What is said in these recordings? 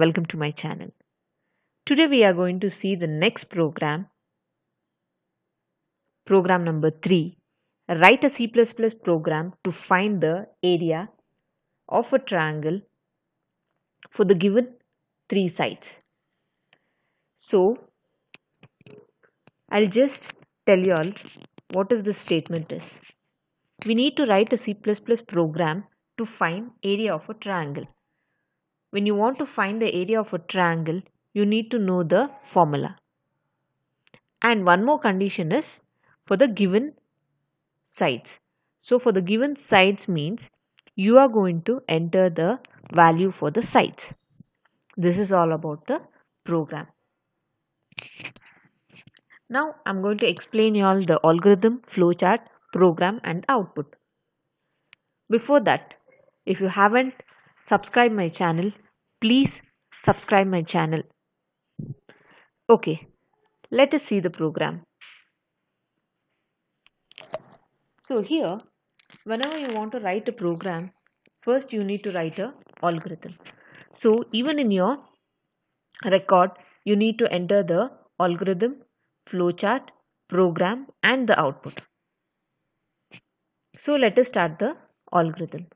welcome to my channel. Today we are going to see the next program number 3. Write a C++ program to find the area of a triangle for the given 3 sides. So, I'll just tell you all what is this statement is. We need to write a C++ program to find area of a triangle. When you want to find the area of a triangle, you need to know the formula. And one more condition is for the given sides. So for the given sides means you are going to enter the value for the sides. This is all about the program. Now I'm going to explain you all the algorithm, flowchart, program and output. Before that, if you haven't subscribed my channel, please subscribe my channel. Okay, let us see the program. So here, whenever you want to write a program, first you need to write a algorithm. So even in your record, you need to enter the algorithm, flowchart, program and the output. So let us start the algorithm.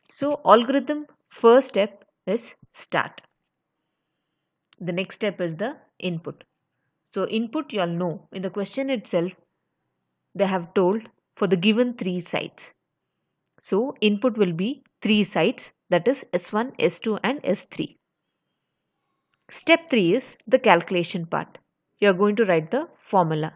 So algorithm first step is start. The next step is the input. So input you all know in the question itself they have told for the given 3 sides. So input will be 3 sides, that is S1, S2 and S3. Step 3 is the calculation part. You are going to write the formula.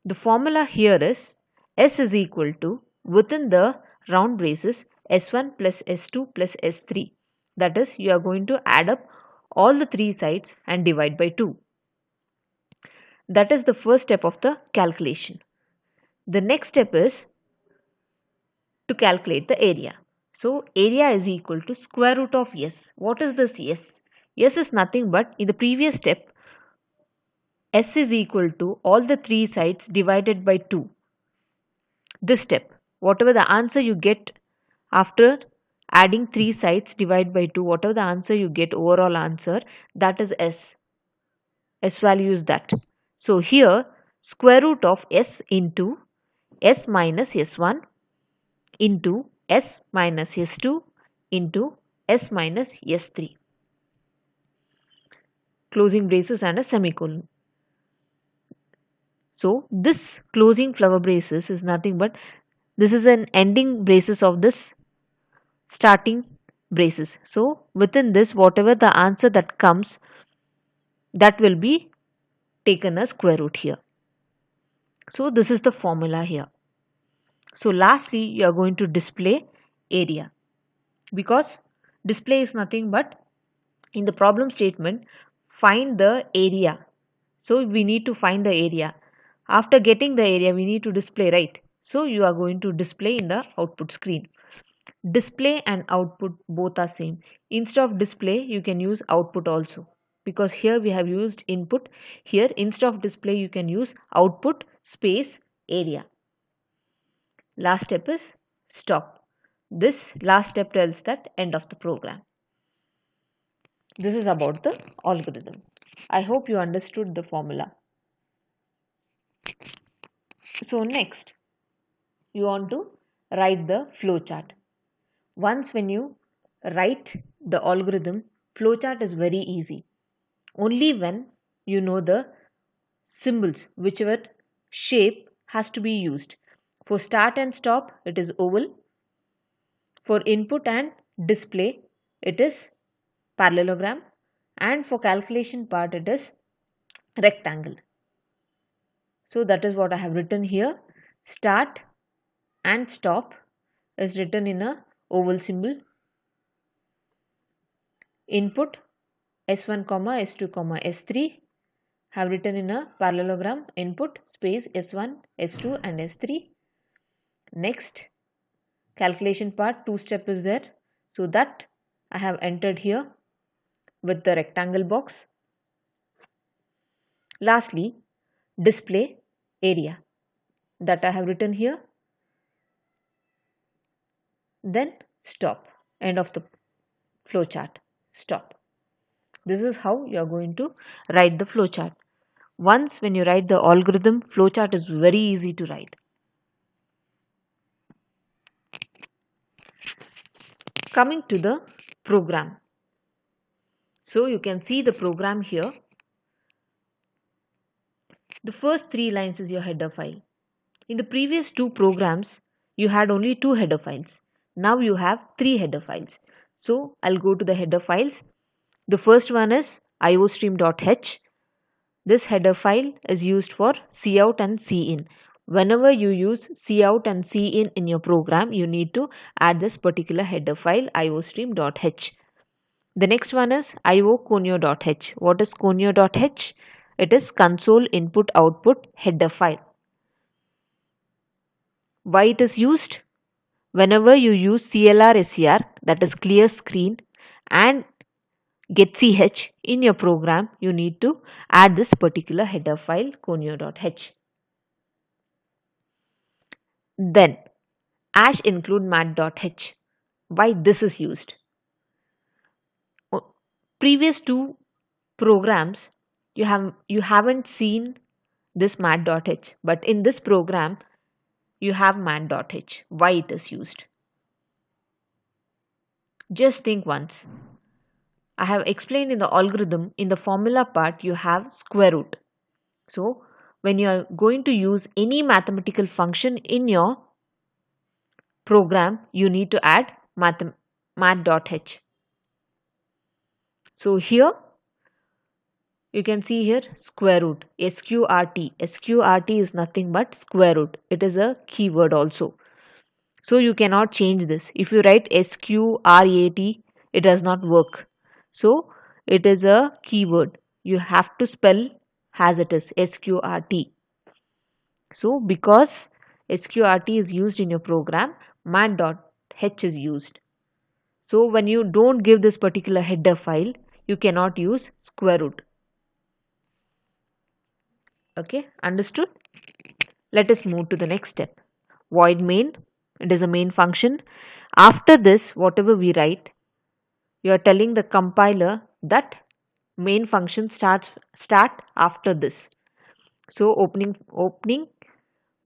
The formula here is S is equal to within the round braces S1 plus S2 plus S3. That is, you are going to add up all the 3 sides and divide by 2. That is the first step of the calculation. The next step is to calculate the area. So area is equal to square root of S. What is this S? S is nothing but in the previous step S is equal to all the 3 sides divided by 2. This step, whatever the answer you get after adding 3 sides divided by 2, whatever the answer you get, overall answer, that is S. S value is that. So here square root of S into S minus S1 into S minus S2 into S minus S3. Closing braces and a semicolon. So this closing flower braces is nothing but this is an ending braces of this starting braces. So within this whatever the answer that comes that will be taken as square root here. So this is the formula here. So lastly you are going to display area because display is nothing but in the problem statement find the area. So we need to find the area. After getting the area we need to display, right? So you are going to display in the output screen. Display and output both are same. Instead of display you can use output also because here we have used input. Here instead of display you can use output space area. Last step is stop. This last step tells that end of the program. This is about the algorithm. I hope you understood the formula. So next you want to write the flowchart. Once when you write the algorithm, flowchart is very easy. Only when you know the symbols, whichever shape has to be used. For start and stop, it is oval. For input and display, it is parallelogram. And for calculation part, it is rectangle. So that is what I have written here. Start and stop is written in a oval symbol. Input S1, S2, S3 have written in a parallelogram. Input space S1, S2 and S3. Next calculation part 2 step is there. So that I have entered here with the rectangle box. Lastly display area that I have written here. Then stop. End of the flowchart. Stop. This is how you are going to write the flowchart. Once when you write the algorithm, flowchart is very easy to write. Coming to the program. So you can see the program here. The first 3 lines is your header file. In the previous 2 programs, you had only 2 header files. Now you have 3 header files. So I'll go to the header files. The first one is iostream.h. This header file is used for cout and cin. Whenever you use cout and cin in your program, you need to add this particular header file iostream.h. The next one is ioconio.h. What is conio.h? It is console input output header file. Why it is used? Whenever you use CLR SCR, that is clear screen, and getch in your program, you need to add this particular header file conio.h. Then ash include mat.h. Why this is used? Previous 2 programs you haven't seen this mat.h, but in this program you have mat.h. Why it is used? Just think once. I have explained in the algorithm, in the formula part you have square root. So when you are going to use any mathematical function in your program, you need to add mat.h. So here you can see here square root, sqrt. Sqrt is nothing but square root. It is a keyword also. So you cannot change this. If you write sqrat, it does not work. So it is a keyword. You have to spell as it is, sqrt. So because sqrt is used in your program, mat.h is used. So when you don't give this particular header file, you cannot use square root. Okay, understood? Let us move to the next step. Void main, it is a main function. After this, whatever we write, you are telling the compiler that main function start after this. So opening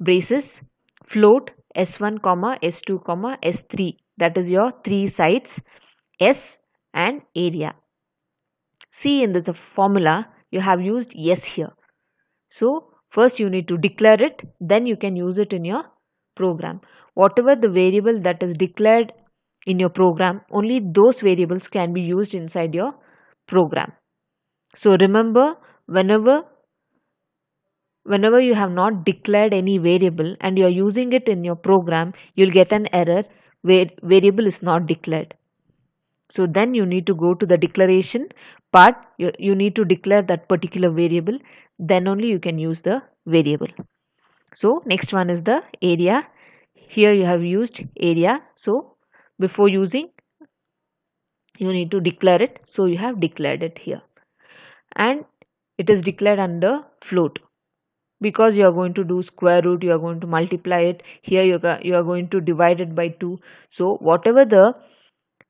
braces, float s1 comma s2 comma s3, that is your 3 sites, s and area. See in the formula you have used yes here. So first you need to declare it, then you can use it in your program. Whatever the variable that is declared in your program, only those variables can be used inside your program. So remember, whenever you have not declared any variable and you are using it in your program, you'll get an error where variable is not declared. So then you need to go to the declaration part. You need to declare that particular variable, then only you can use the variable. So next one is the area. Here you have used area. So before using, you need to declare it. So you have declared it here. And it is declared under float. Because you are going to do square root, you are going to multiply it. Here you are going to divide it by 2. So whatever the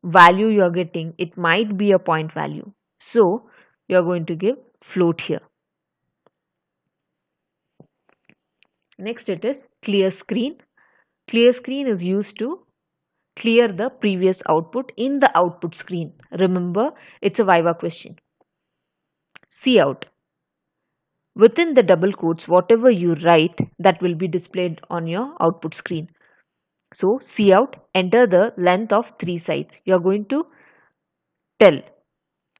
value you are getting, it might be a point value. So you are going to give float here. Next it is clear screen. Clear screen is used to clear the previous output in the output screen. Remember, it's a Viva question. Cout. Within the double quotes, whatever you write, that will be displayed on your output screen. So cout, enter the length of 3 sites. You are going to tell,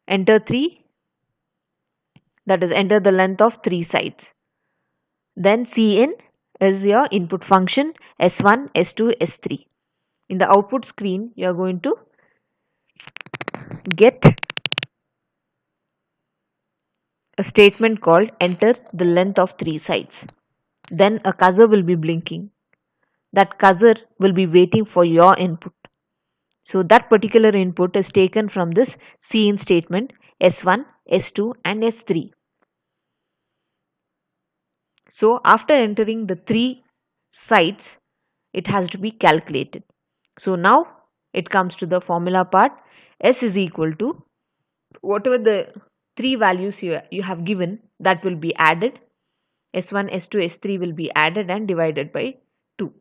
enter 3, that is enter the length of 3 sites. Then cin is your input function, s1, s2, s3. In the output screen, you are going to get a statement called enter the length of 3 sites. Then a cursor will be blinking. That cursor will be waiting for your input. So that particular input is taken from this cin statement, s1, s2 and s3. So after entering the 3 sites, it has to be calculated. So now it comes to the formula part. S is equal to whatever the three values you have given, that will be added. S1, S2, S3 will be added and divided by 2.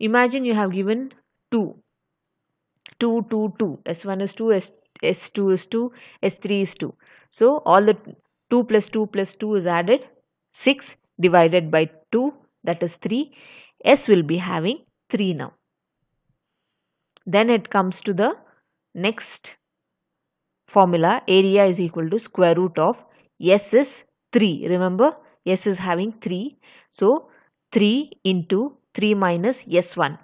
Imagine you have given 2, 2, 2, 2. S1 is 2, S2 is 2, S3 is 2. So all the 2 plus 2 plus 2 is added, 6 divided by 2, that is 3. S will be having 3 now. Then it comes to the next formula, area is equal to square root of S is 3. Remember, S is having 3. So 3 into 3 minus S1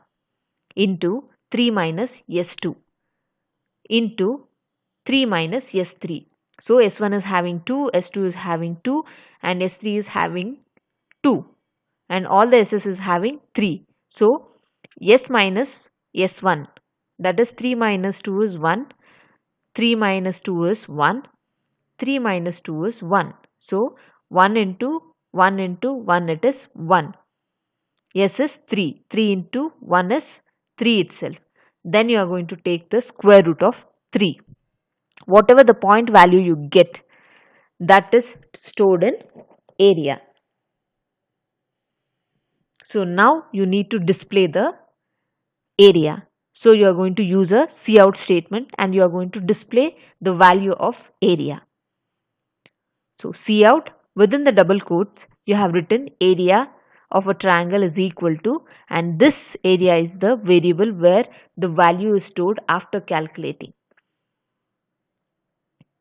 into 3 minus S2 into 3 minus S3. So S1 is having 2, S2 is having 2 and S3 is having 2 and all the S's is having 3. So S minus S1, that is 3 minus 2 is 1, 3 minus 2 is 1, 3 minus 2 is 1. So 1 into 1 into 1, it is 1. S is 3. 3 into 1 is 3 itself. Then you are going to take the square root of 3. Whatever the point value you get, that is stored in area. So now you need to display the area. So you are going to use a cout statement and you are going to display the value of area. So cout, within the double quotes, you have written area of a triangle is equal to, and this area is the variable where the value is stored after calculating.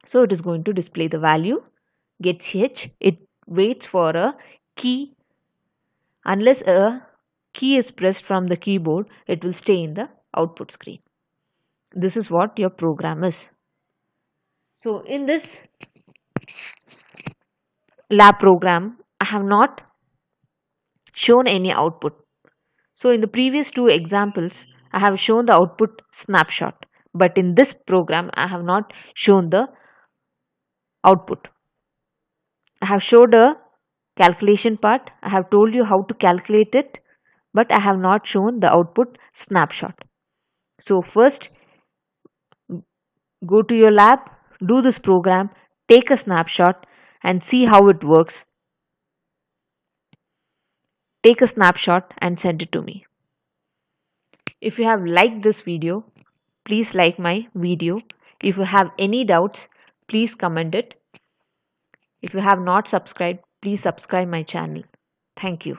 So it is going to display the value, gets H, it waits for a key. Unless a key is pressed from the keyboard, it will stay in the output screen. This is what your program is. So in this lab program, I have not shown any output. So in the previous two examples, I have shown the output snapshot, but in this program, I have not shown the output. I have showed a calculation part. I have told you how to calculate it, but I have not shown the output snapshot. So first, go to your lab, do this program, take a snapshot and see how it works. Take a snapshot and send it to me. If you have liked this video, please like my video. If you have any doubts, please comment it. If you have not subscribed, please subscribe my channel. Thank you.